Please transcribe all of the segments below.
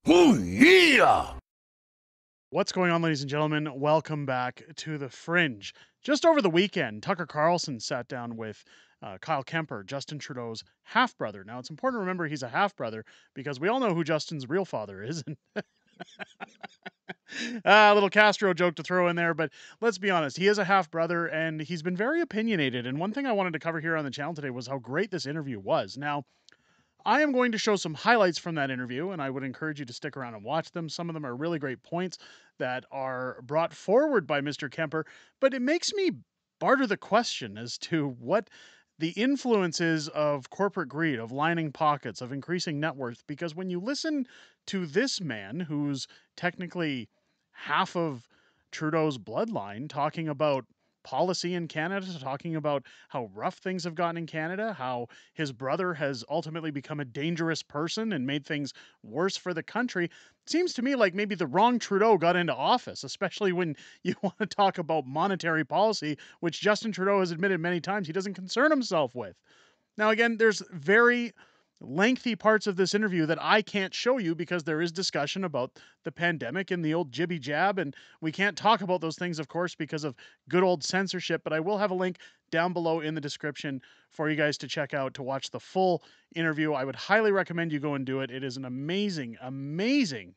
Oh, yeah! What's going on, ladies and gentlemen? Welcome back to The Fringe. Just over the weekend, Tucker Carlson sat down with Kyle Kemper, Justin Trudeau's half-brother. Now, it's important to remember he's a half-brother because we all know who Justin's real father is. A little Castro joke to throw in there, but let's be honest, he is a half-brother, and he's been very opinionated. And one thing I wanted to cover here on the channel today was how great this interview was. Now, I am going to show some highlights from that interview, and I would encourage you to stick around and watch them. Some of them are really great points that are brought forward by Mr. Kemper, but it makes me barter the question as to what the influences of corporate greed, of lining pockets, of increasing net worth, because when you listen to this man, who's technically half of Trudeau's bloodline, talking about policy in Canada, talking about how rough things have gotten in Canada, how his brother has ultimately become a dangerous person and made things worse for the country. It seems to me like maybe the wrong Trudeau got into office, especially when you want to talk about monetary policy, which Justin Trudeau has admitted many times he doesn't concern himself with. Now, again, there's very lengthy parts of this interview that I can't show you because there is discussion about the pandemic and the old jibby jab, and we can't talk about those things, of course, because of good old censorship, but I will have a link down below in the description for you guys to check out to watch the full interview. I would highly recommend you go and do it. It is an amazing, amazing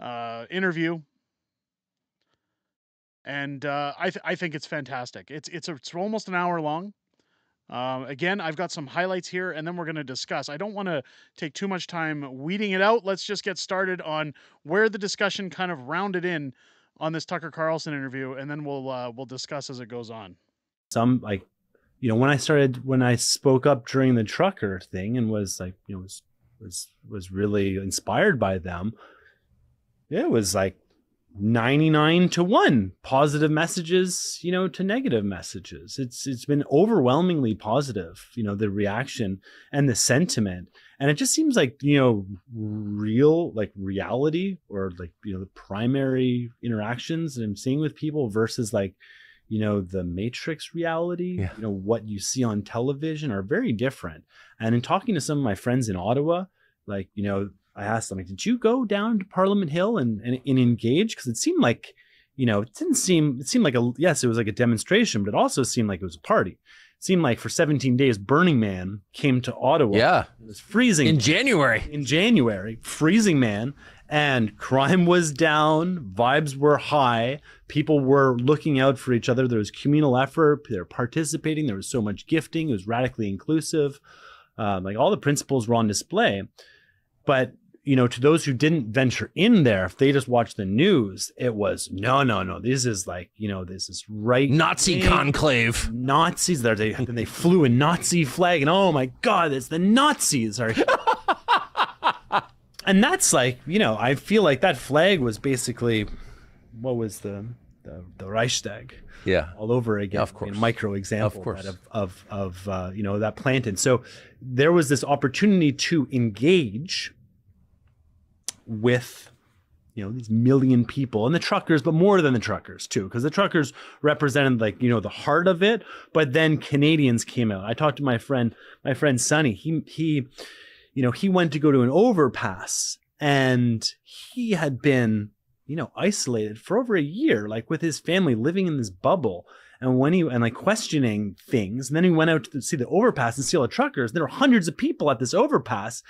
interview. And I think it's fantastic. It's almost an hour long. Again, I've got some highlights here, and then we're going to discuss. I don't want to take too much time weeding it out. Let's just get started on where the discussion kind of rounded in on this Tucker Carlson interview, and then we'll discuss as it goes on. Some, like, you know, when I spoke up during the trucker thing and was like, you know, was really inspired by them, it was like 99-1 positive messages, you know, to negative messages. It's been overwhelmingly positive, you know, the reaction and the sentiment. And it just seems like, you know, reality, or like, you know, the primary interactions that I'm seeing with people versus, like, you know, the Matrix reality, you know, what you see on television are very different. And in talking to some of my friends in Ottawa, like, you know, I asked them, like, did you go down to Parliament Hill and engage? Because it seemed like, you know, it seemed like yes, it was like a demonstration, but it also seemed like it was a party. It seemed like for 17 days, Burning Man came to Ottawa. Yeah. It was freezing. In January. In January, freezing, man. And crime was down, vibes were high, people were looking out for each other. There was communal effort, they were participating, there was so much gifting, it was radically inclusive. Like, all the principles were on display. But, you know, to those who didn't venture in there, if they just watched the news, it was no. This is like, you know, this is right Nazi conclave. Nazis there. They flew a Nazi flag, and oh my God, it's the Nazis. And that's like, you know, I feel like that flag was basically, what was the Reichstag? Yeah, all over again. Of course, micro example, of course, of you know, that planted. So there was this opportunity to engage with, you know, these million people and the truckers, but more than the truckers too, because the truckers represented, like, you know, the heart of it. But then Canadians came out. I talked to my friend Sonny. He you know, he went to go to an overpass, and he had been, you know, isolated for over a year, like with his family, living in this bubble. And like questioning things. And then he went out to see the overpass and see all the truckers. There were hundreds of people at this overpass.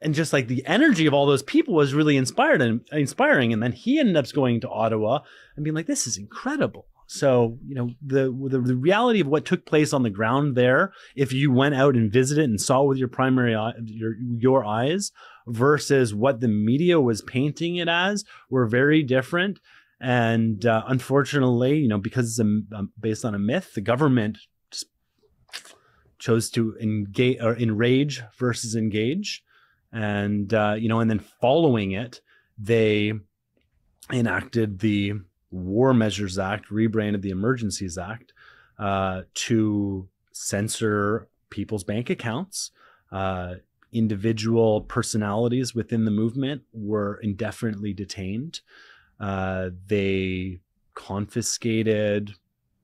And just like the energy of all those people was really inspiring. And then he ended up going to Ottawa and being like, this is incredible. So, you know, the reality of what took place on the ground there, if you went out and visited and saw with your primary your eyes, versus what the media was painting it as, were very different. And unfortunately, you know, because it's based on a myth, the government just chose to engage, or enrage versus engage. And, you know, and then following it, they enacted the War Measures Act, rebranded the Emergencies Act, to censor people's bank accounts. Individual personalities within the movement were indefinitely detained. They confiscated,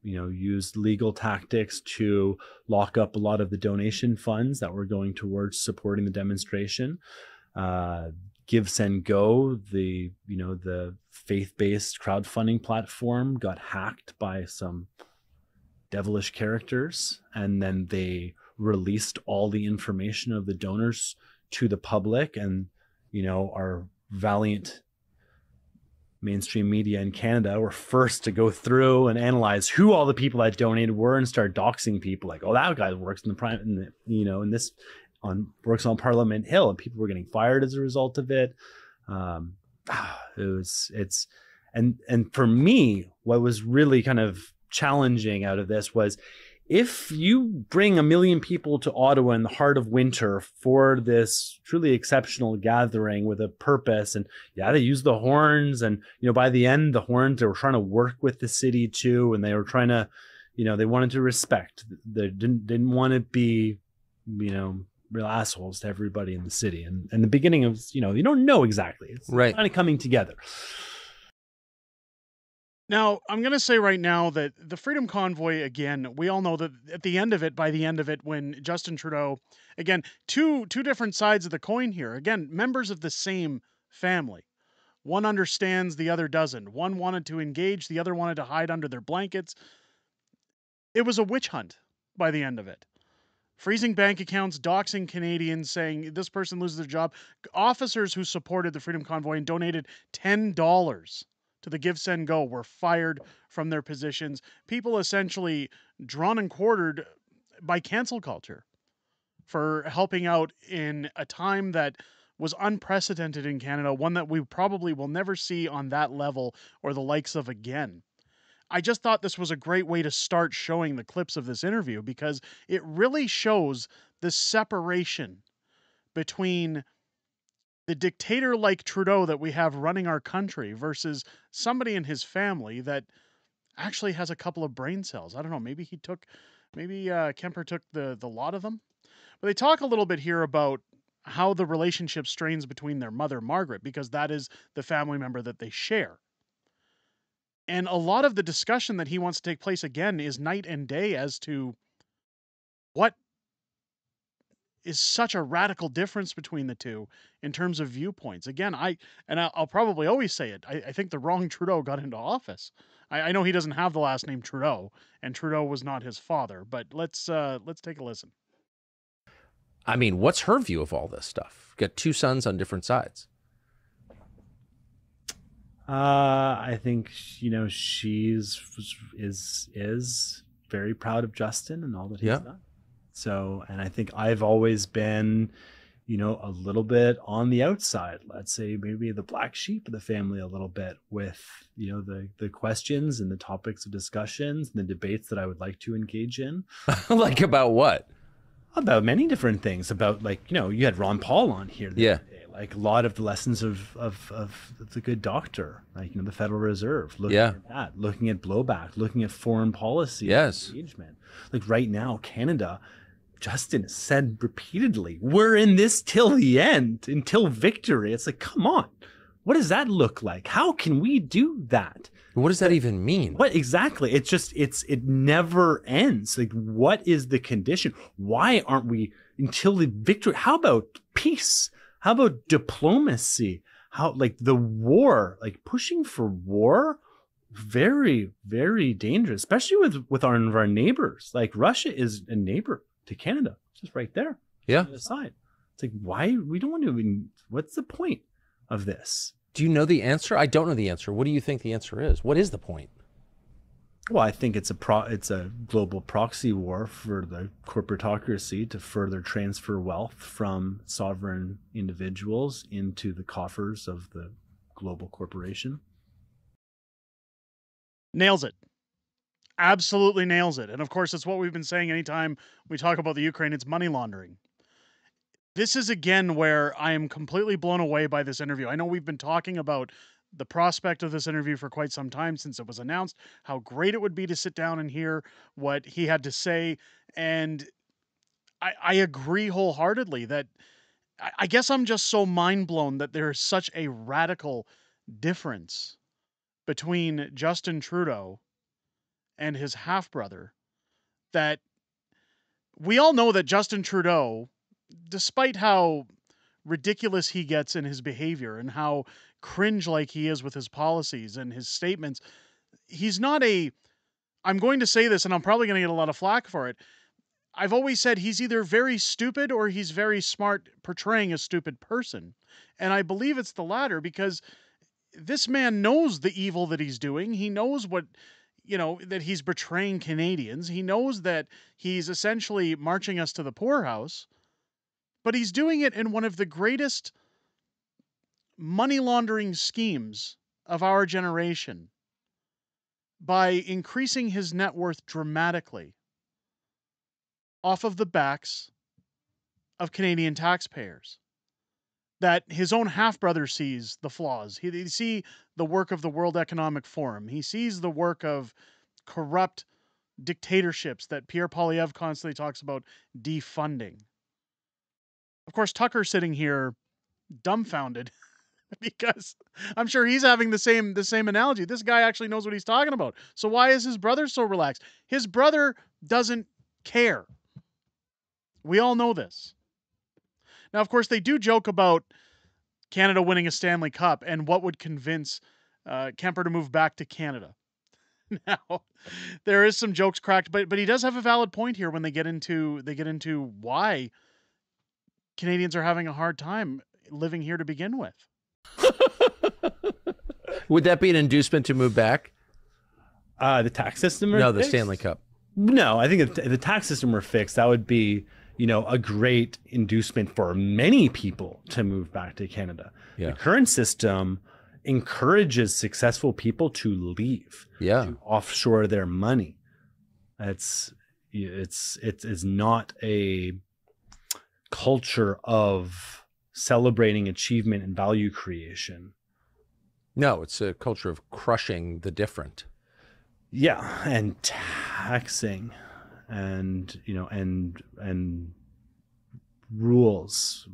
you know, used legal tactics to lock up a lot of the donation funds that were going towards supporting the demonstration. Give, Send, Go, the faith-based crowdfunding platform, got hacked by some devilish characters, and then they released all the information of the donors to the public, and our valiant mainstream media in Canada were first to go through and analyze who all the people that donated were and start doxing people, like, oh, that guy works in the private, works on Parliament Hill, and people were getting fired as a result of it. And for me, what was really kind of challenging out of this was, if you bring 1 million people to Ottawa in the heart of winter for this truly exceptional gathering with a purpose, and they use the horns, and by the end, the horns, they were trying to work with the city too, and they were trying to, they wanted to respect. They didn't want to be, real assholes to everybody in the city. And the beginning of, you don't know exactly. It's right. kind of coming together. Now, I'm going to say right now that the Freedom Convoy, again, we all know that by the end of it, when Justin Trudeau, again, two different sides of the coin here, again, members of the same family. One understands, the other doesn't. One wanted to engage, the other wanted to hide under their blankets. It was a witch hunt by the end of it. Freezing bank accounts, doxing Canadians, saying this person loses their job. Officers who supported the Freedom Convoy and donated $10 to the Give, Send, Go were fired from their positions. People essentially drawn and quartered by cancel culture for helping out in a time that was unprecedented in Canada, one that we probably will never see on that level or the likes of again. I just thought this was a great way to start showing the clips of this interview, because it really shows the separation between the dictator like Trudeau that we have running our country versus somebody in his family that actually has a couple of brain cells. I don't know, maybe Kemper took the lot of them. But they talk a little bit here about how the relationship strains between their mother, Margaret, because that is the family member that they share. And a lot of the discussion that he wants to take place again is night and day as to what is such a radical difference between the two in terms of viewpoints. Again, I'll probably always say it. I think the wrong Trudeau got into office. I know he doesn't have the last name Trudeau, and Trudeau was not his father, but let's take a listen. I mean, what's her view of all this stuff? Got two sons on different sides. I think she is very proud of Justin and all that he's done. So, and I think I've always been, a little bit on the outside. Let's say maybe the black sheep of the family a little bit with the questions and the topics of discussions and the debates that I would like to engage in. Like about what? About many different things. About, like, you had Ron Paul on here the other day. Like a lot of the lessons of the good doctor, like the Federal Reserve, looking at that, looking at blowback, looking at foreign policy, engagement. Like right now, Canada, Justin said repeatedly, we're in this till the end, until victory. It's like, come on, what does that look like? How can we do that? What does that even mean? What exactly? It's just, it never ends. Like, what is the condition? Why aren't we until the victory? How about peace? How about diplomacy? How, like, the war, like pushing for war, very, very dangerous, especially with our neighbors. Like Russia is a neighbor to Canada, just right there. Yeah. On the side. It's like, why we don't want to even, what's the point of this? Do you know the answer? I don't know the answer. What do you think the answer is? What is the point? Well, I think it's a global proxy war for the corporatocracy to further transfer wealth from sovereign individuals into the coffers of the global corporation. Nails it. Absolutely nails it. And of course, it's what we've been saying anytime we talk about the Ukraine, it's money laundering. This is again where I am completely blown away by this interview. I know we've been talking about the prospect of this interview for quite some time since it was announced, how great it would be to sit down and hear what he had to say. And I agree wholeheartedly that I guess I'm just so mind blown that there is such a radical difference between Justin Trudeau and his half-brother, that we all know that Justin Trudeau, despite how ridiculous he gets in his behavior and how cringe-like he is with his policies and his statements. He's not I'm going to say this and I'm probably going to get a lot of flack for it. I've always said he's either very stupid or he's very smart portraying a stupid person. And I believe it's the latter, because this man knows the evil that he's doing. He knows that he's betraying Canadians. He knows that he's essentially marching us to the poorhouse, but he's doing it in one of the greatest money laundering schemes of our generation by increasing his net worth dramatically off of the backs of Canadian taxpayers. That his own half-brother sees the flaws. He see the work of the World Economic Forum. He sees the work of corrupt dictatorships that Pierre Poilievre constantly talks about defunding. Of course, Tucker's sitting here dumbfounded because I'm sure he's having the same analogy. This guy actually knows what he's talking about. So why is his brother so relaxed? His brother doesn't care. We all know this. Now, of course, they do joke about Canada winning a Stanley Cup and what would convince Kemper to move back to Canada. Now, there is some jokes cracked, but he does have a valid point here when they get into why Canadians are having a hard time living here to begin with. Would that be an inducement to move back? The tax system? No, the Stanley Cup. No, I think if the tax system were fixed, that would be, a great inducement for many people to move back to Canada. Yeah. The current system encourages successful people to leave, to offshore their money. It's not a culture of celebrating achievement and value creation. No, it's a culture of crushing the different. Yeah, and taxing and rules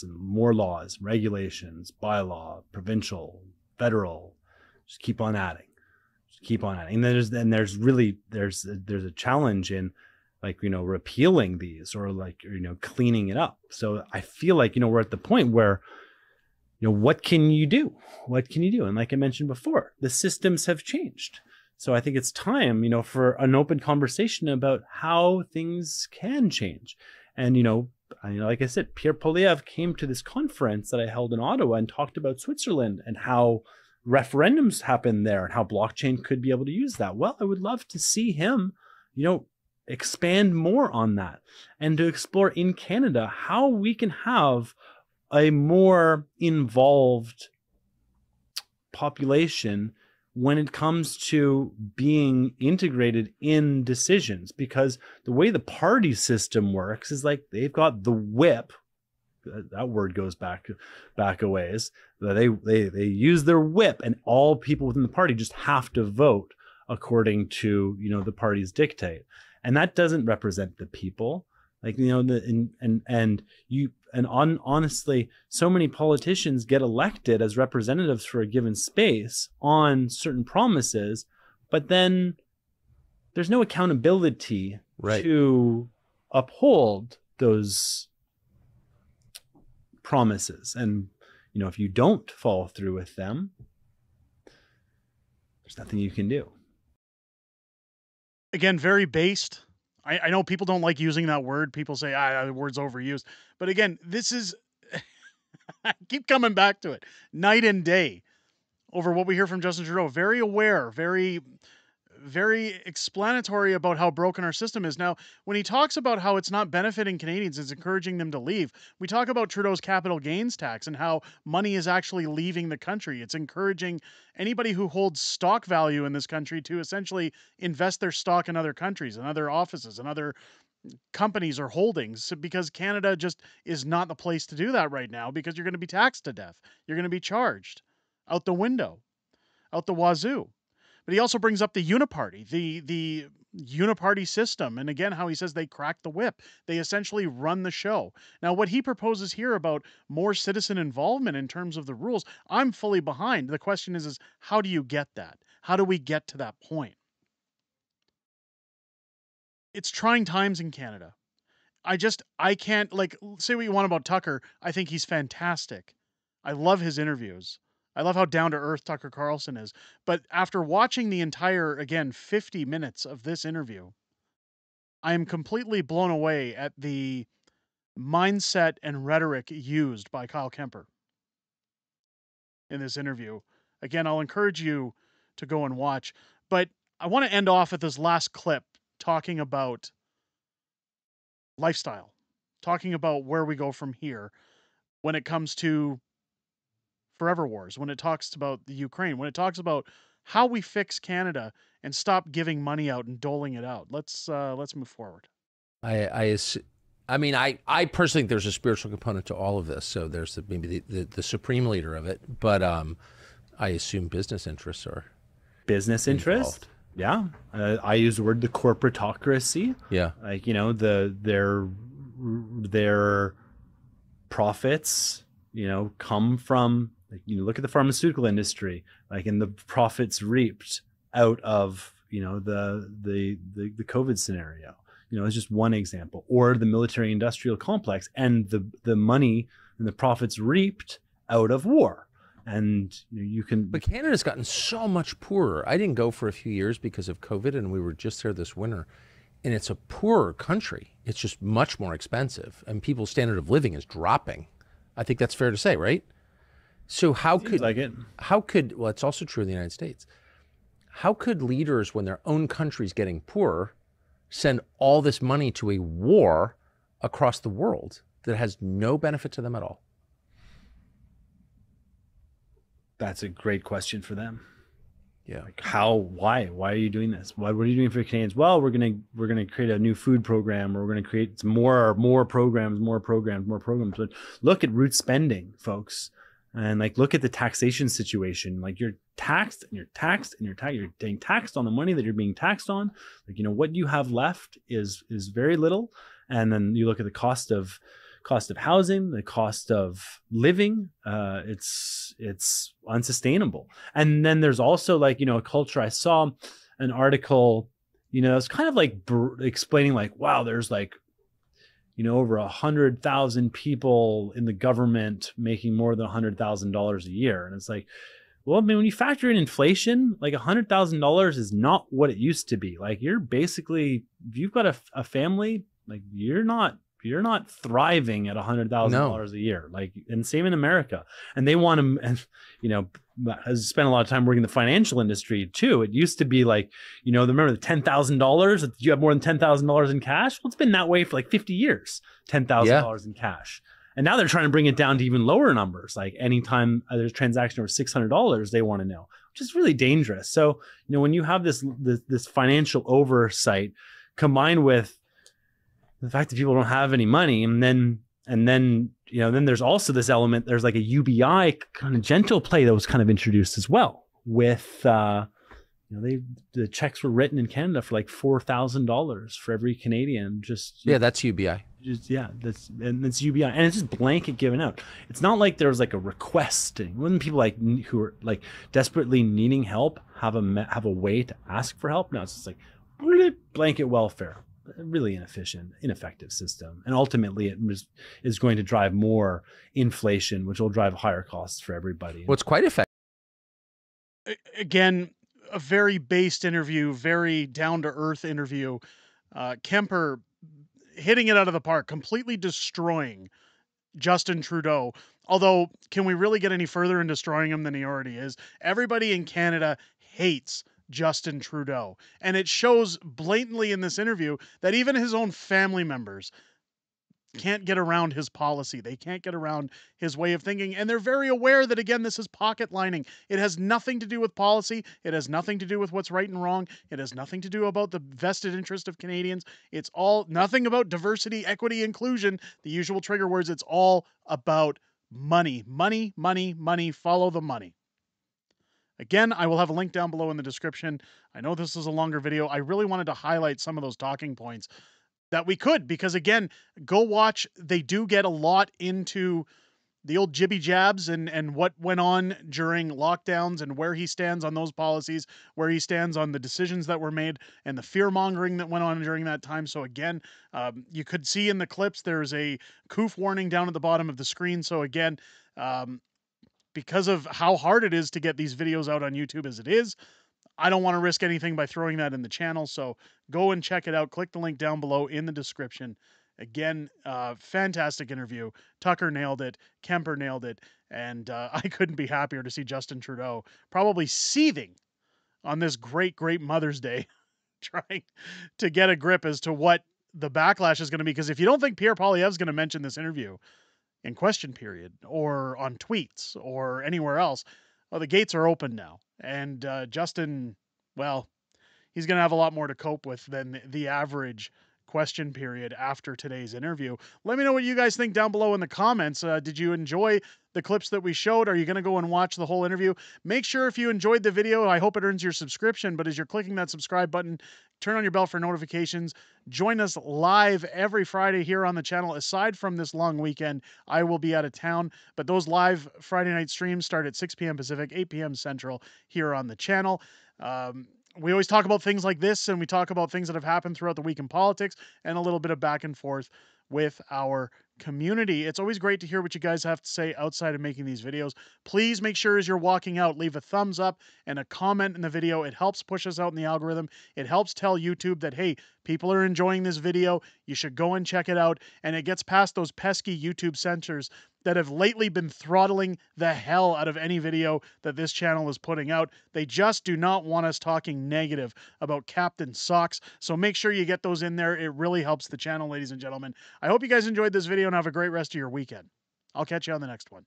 and more laws, regulations, bylaw, provincial, federal, just keep on adding. And there's a challenge in repealing these or cleaning it up. So I feel like we're at the point where what can you do? And like I mentioned before, the systems have changed. So I think it's time, for an open conversation about how things can change. And, like I said, Pierre Poilievre came to this conference that I held in Ottawa and talked about Switzerland and how referendums happen there and how blockchain could be able to use that. Well, I would love to see him, expand more on that and to explore in Canada how we can have a more involved population when it comes to being integrated in decisions, because the way the party system works is they've got the whip. That word goes back a ways. They use their whip, and all people within the party just have to vote according to the party's dictate, and that doesn't represent the people. Honestly, so many politicians get elected as representatives for a given space on certain promises, but then there's no accountability to uphold those promises. And, if you don't follow through with them, there's nothing you can do. Again, very based. I know people don't like using that word. People say, the word's overused. But again, this is, I keep coming back to it, night and day over what we hear from Justin Trudeau. Very aware, very, very explanatory about how broken our system is. Now, when he talks about how it's not benefiting Canadians, it's encouraging them to leave. We talk about Trudeau's capital gains tax and how money is actually leaving the country. It's encouraging anybody who holds stock value in this country to essentially invest their stock in other countries and other offices and other companies or holdings, because Canada just is not the place to do that right now, because you're going to be taxed to death. You're going to be charged out the window, out the wazoo. But he also brings up the uniparty, the uniparty system. And again, how he says they crack the whip. They essentially run the show. Now, what he proposes here about more citizen involvement in terms of the rules, I'm fully behind. The question is how do you get that? How do we get to that point? It's trying times in Canada. I can't, like, say what you want about Tucker. I think he's fantastic. I love his interviews. I love how down to earth Tucker Carlson is. But after watching the entire, again, 50 minutes of this interview, I am completely blown away at the mindset and rhetoric used by Kyle Kemper in this interview. Again, I'll encourage you to go and watch. But I want to end off at this last clip talking about lifestyle, talking about where we go from here when it comes to forever wars, when it talks about the Ukraine, when it talks about how we fix Canada and stop giving money out and doling it out. Let's move forward. I mean, I personally think there's a spiritual component to all of this. So there's maybe the supreme leader of it, but I assume business interests are business interest. Yeah, I use the word the corporatocracy. Yeah, like, you know, their profits, you know, come from, like, you look at the pharmaceutical industry, like, and the profits reaped out of, you know, the COVID scenario. You know, it's just one example. Or the military industrial complex and the money and the profits reaped out of war. And you can. But Canada's gotten so much poorer. I didn't go for a few years because of COVID, and we were just there this winter. And it's a poorer country. It's just much more expensive, and people's standard of living is dropping. I think that's fair to say, right? So how could well, it's also true in the United States. How could leaders, when their own country's getting poorer, send all this money to a war across the world that has no benefit to them at all? That's a great question for them. Yeah. Like, why are you doing this? What are you doing for Canadians? Well, we're gonna create a new food program, or we're gonna create some more programs. But look at root spending, folks, and like, look at the taxation situation. Like, you're taxed and you're taxed and you're getting taxed on the money that you're being taxed on. Like, you know, what you have left is very little. And then you look at the cost of housing, the cost of living, it's unsustainable. And then there's also, like, you know, a culture. I saw an article, you know, it's kind of like explaining, like, wow, there's, like, you know, over 100,000 people in the government making more than $100,000 a year. And it's like, well, I mean, when you factor in inflation, like, $100,000 is not what it used to be. Like, you're basically, if you've got a family, like, you're not thriving at $100,000 a year. Like, and same in America. And they want to, and, you know, I spent a lot of time working in the financial industry too. It used to be like, you know, remember the $10,000? You have more than $10,000 in cash? Well, it's been that way for like 50 years, $10,000 in cash. And now they're trying to bring it down to even lower numbers. Like, anytime there's a transaction over $600, they want to know, which is really dangerous. So, you know, when you have this financial oversight combined with the fact that people don't have any money, and then, you know, then there's also this element, there's like a UBI kind of gentle play that was kind of introduced as well with, you know, the checks were written in Canada for like $4,000 for every Canadian. That's UBI. It's UBI, and it's just blanket given out. It's not like there was like a request. Wouldn't people like who are like desperately needing help have a way to ask for help? No, it's just like blanket welfare. Really ineffective system, and ultimately it is going to drive more inflation, which will drive higher costs for everybody. What's quite effective. Again, a very based interview, very down to earth interview. Kemper hitting it out of the park, completely destroying Justin Trudeau. Although, can we really get any further in destroying him than he already is? Everybody in Canada hates Justin Trudeau. And it shows blatantly in this interview that even his own family members can't get around his policy. They can't get around his way of thinking. And they're very aware that, again, this is pocket lining. It has nothing to do with policy. It has nothing to do with what's right and wrong. It has nothing to do about the vested interest of Canadians. It's all nothing about diversity, equity, inclusion, the usual trigger words. It's all about money, money, money, money. Follow the money. Again, I will have a link down below in the description. I know this is a longer video. I really wanted to highlight some of those talking points that we could, because again, go watch. They do get a lot into the old jibby jabs and what went on during lockdowns and where he stands on those policies, where he stands on the decisions that were made and the fear mongering that went on during that time. So again, you could see in the clips, there's a coof warning down at the bottom of the screen. So again, because of how hard it is to get these videos out on YouTube as it is, I don't want to risk anything by throwing that in the channel. So go and check it out. Click the link down below in the description. Again, fantastic interview. Tucker nailed it. Kemper nailed it. And I couldn't be happier to see Justin Trudeau probably seething on this great, great Mother's Day, trying to get a grip as to what the backlash is going to be. Because if you don't think Pierre Poilievre is going to mention this interview in question period or on tweets or anywhere else, well, the gates are open now. And Justin, well, he's going to have a lot more to cope with than the average question period after today's interview. Let me know what you guys think down below in the comments. Did you enjoy the clips that we showed? Are you going to go and watch the whole interview? Make sure if you enjoyed the video, I hope it earns your subscription, but as you're clicking that subscribe button, turn on your bell for notifications. Join us live every Friday here on the channel. Aside from this long weekend, I will be out of town, but those live Friday night streams start at 6 p.m. Pacific, 8 p.m. Central here on the channel. We always talk about things like this, and we talk about things that have happened throughout the week in politics and a little bit of back and forth with our community. It's always great to hear what you guys have to say outside of making these videos. Please make sure as you're walking out, leave a thumbs up and a comment in the video. It helps push us out in the algorithm. It helps tell YouTube that, hey, people are enjoying this video. You should go and check it out. And it gets past those pesky YouTube censors that have lately been throttling the hell out of any video that this channel is putting out. They just do not want us talking negative about Captain Socks. So make sure you get those in there. It really helps the channel, ladies and gentlemen. I hope you guys enjoyed this video and have a great rest of your weekend. I'll catch you on the next one.